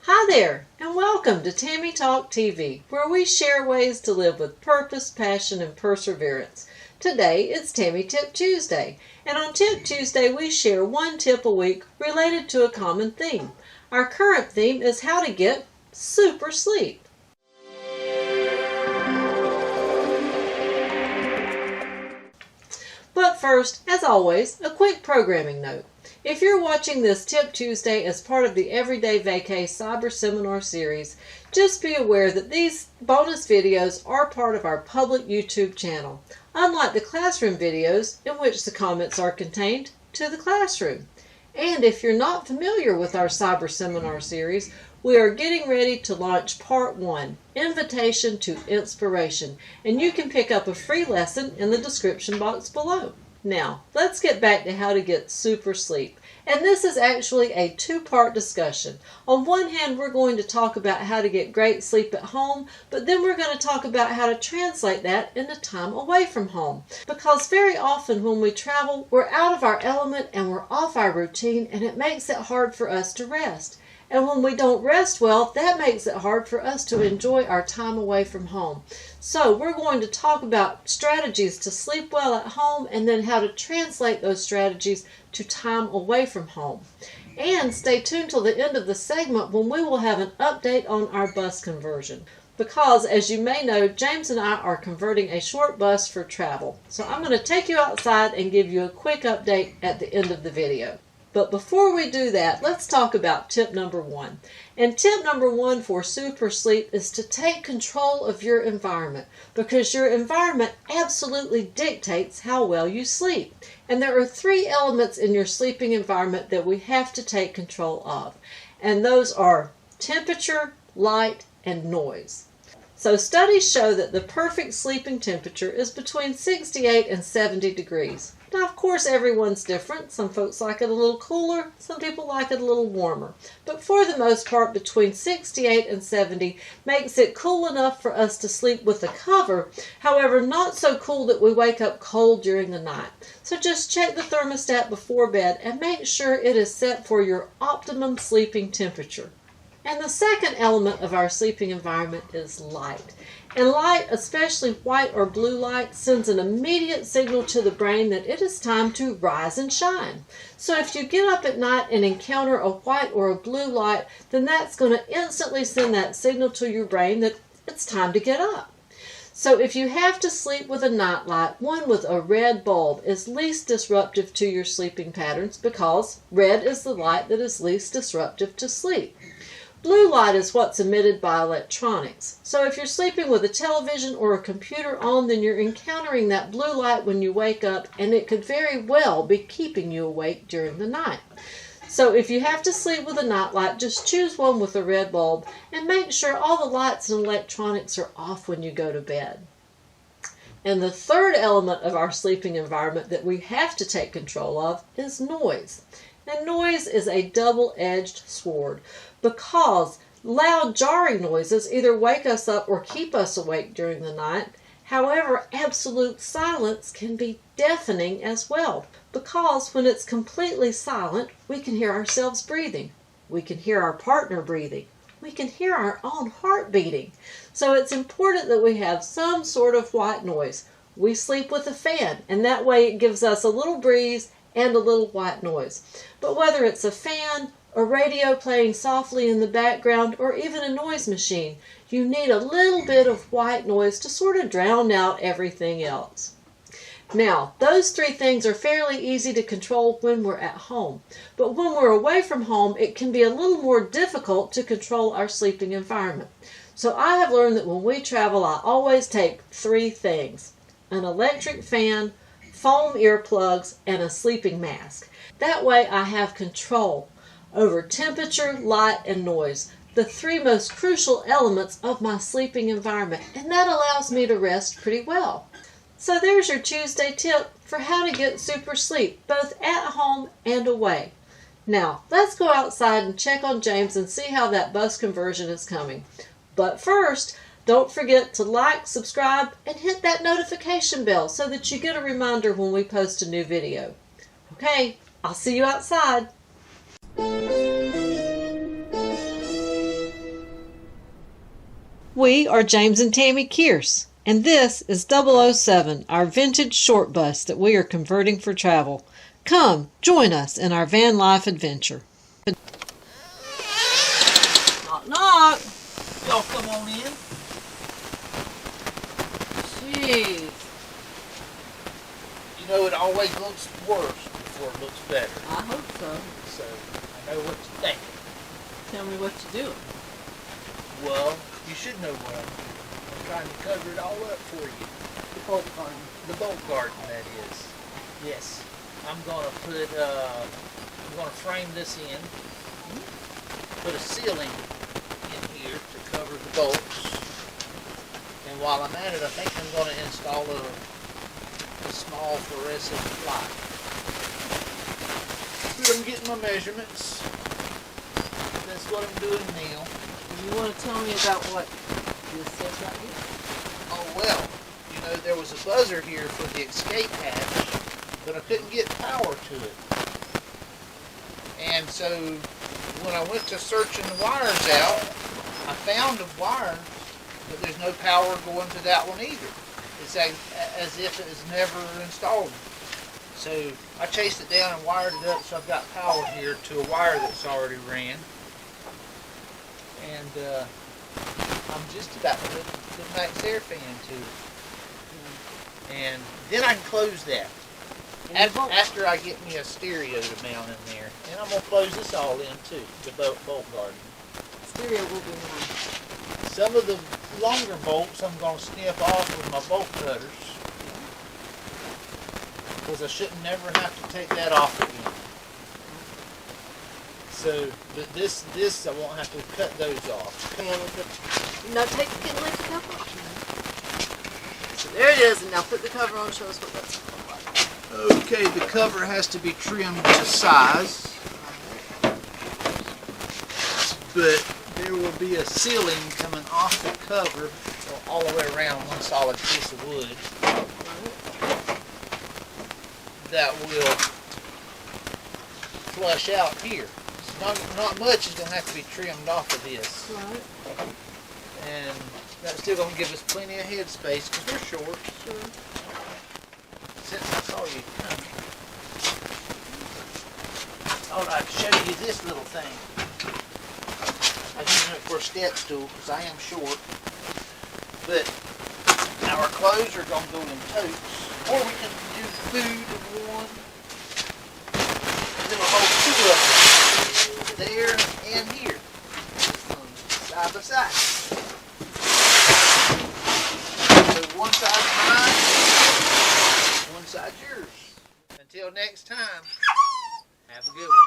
Hi there, and welcome to Tammy Talk TV, where we share ways to live with purpose, passion, and perseverance. Today, it's Tammy Tip Tuesday, and on Tip Tuesday, we share one tip a week related to a common theme. Our current theme is how to get super sleep. But first, as always, a quick programming note. If you're watching this Tip Tuesday as part of the Everyday Vacay Cyber Seminar Series, just be aware that these bonus videos are part of our public YouTube channel, unlike the classroom videos in which the comments are contained to the classroom. And if you're not familiar with our Cyber Seminar Series, we are getting ready to launch Part 1, Invitation to Inspiration, and you can pick up a free lesson in the description box below. Now, let's get back to how to get super sleep. And this is actually a two-part discussion. On one hand, we're going to talk about how to get great sleep at home, but then we're going to talk about how to translate that into time away from home. Because very often when we travel, we're out of our element and we're off our routine, and it makes it hard for us to rest. And when we don't rest well, that makes it hard for us to enjoy our time away from home. So we're going to talk about strategies to sleep well at home and then how to translate those strategies to time away from home. And stay tuned till the end of the segment when we will have an update on our bus conversion. Because, as you may know, James and I are converting a short bus for travel. So I'm going to take you outside and give you a quick update at the end of the video. But before we do that, let's talk about tip number 1. And tip number 1 for super sleep is to take control of your environment, because your environment absolutely dictates how well you sleep. And there are 3 elements in your sleeping environment that we have to take control of. And those are temperature, light, and noise. So studies show that the perfect sleeping temperature is between 68 and 70 degrees. Now, of course, everyone's different. Some folks like it a little cooler, some people like it a little warmer. But for the most part, between 68 and 70 makes it cool enough for us to sleep with a cover, however, not so cool that we wake up cold during the night. So just check the thermostat before bed and make sure it is set for your optimum sleeping temperature. And the second element of our sleeping environment is light. And light, especially white or blue light, sends an immediate signal to the brain that it is time to rise and shine. So if you get up at night and encounter a white or a blue light, then that's going to instantly send that signal to your brain that it's time to get up. So if you have to sleep with a night light, one with a red bulb is least disruptive to your sleeping patterns because red is the light that is least disruptive to sleep. Blue light is what's emitted by electronics. So if you're sleeping with a television or a computer on, then you're encountering that blue light when you wake up, and it could very well be keeping you awake during the night. So if you have to sleep with a night light, just choose one with a red bulb and make sure all the lights and electronics are off when you go to bed. And the third element of our sleeping environment that we have to take control of is noise. And noise is a double-edged sword, because loud jarring noises either wake us up or keep us awake during the night. However, absolute silence can be deafening as well, because when it's completely silent, we can hear ourselves breathing. We can hear our partner breathing. We can hear our own heart beating. So it's important that we have some sort of white noise. We sleep with a fan, and that way it gives us a little breeze and a little white noise. But whether it's a fan, a radio playing softly in the background, or even a noise machine, you need a little bit of white noise to sort of drown out everything else. Now, those 3 things are fairly easy to control when we're at home. But when we're away from home, it can be a little more difficult to control our sleeping environment. So I have learned that when we travel, I always take 3 things: an electric fan, foam earplugs, and a sleeping mask. That way I have control over temperature, light, and noise, the 3 most crucial elements of my sleeping environment, and that allows me to rest pretty well. So there's your Tuesday tip for how to get super sleep, both at home and away. Now, let's go outside and check on James and see how that bus conversion is coming. But first, don't forget to like, subscribe, and hit that notification bell so that you get a reminder when we post a new video. Okay, I'll see you outside. We are James and Tammy Kearse, and this is 007, our vintage short bus that we are converting for travel. Come, join us in our van life adventure. Knock, knock. Y'all come on in. Jeez. You know, it always looks worse before it looks better. I hope so. So, I know what you're thinking. Tell me what you're doing. Well, you should know what I'm doing. I'm trying to cover it all up for you. The bolt garden. The bolt garden, that is. Yes. I'm gonna frame this in. Put a ceiling in here to cover the bolts. And while I'm at it, I think I'm gonna install a small fluorescent light. But I'm getting my measurements. That's what I'm doing now. You want to tell me about what this says right here? Oh well, you know, there was a buzzer here for the escape hatch, but I couldn't get power to it. And so when I went to searching the wires out, I found a wire, but there's no power going to that one either. It's as if it was never installed. So I chased it down and wired it up so I've got power here to a wire that's already ran. And I'm just about to put the max air fan to it. And then I can close that. After I get me a stereo to mount in there. And I'm going to close this all in too, the bolt garden. Stereo will be mine. Some of the longer bolts I'm going to snip off with my bolt cutters. Because I shouldn't never have to take that off again. So, but this I won't have to cut those off. And with the, now take the lift the cover off. So there it is, and now put the cover on. Show us what that's going to look like. Okay, the cover has to be trimmed to size. But there will be a ceiling coming off the cover all the way around one solid piece of wood that will flush out here. Not much is going to have to be trimmed off of this. Right. And that's still going to give us plenty of headspace because we're short. Sure. Since I saw you coming, I thought I'd show you this little thing. I'm using it for a step stool because I am short. But our clothes are going to go in totes. Or we can do food in one. And then we'll hold two of them. There and here. Side by side. So one side's mine, one side's yours. Until next time, have a good one.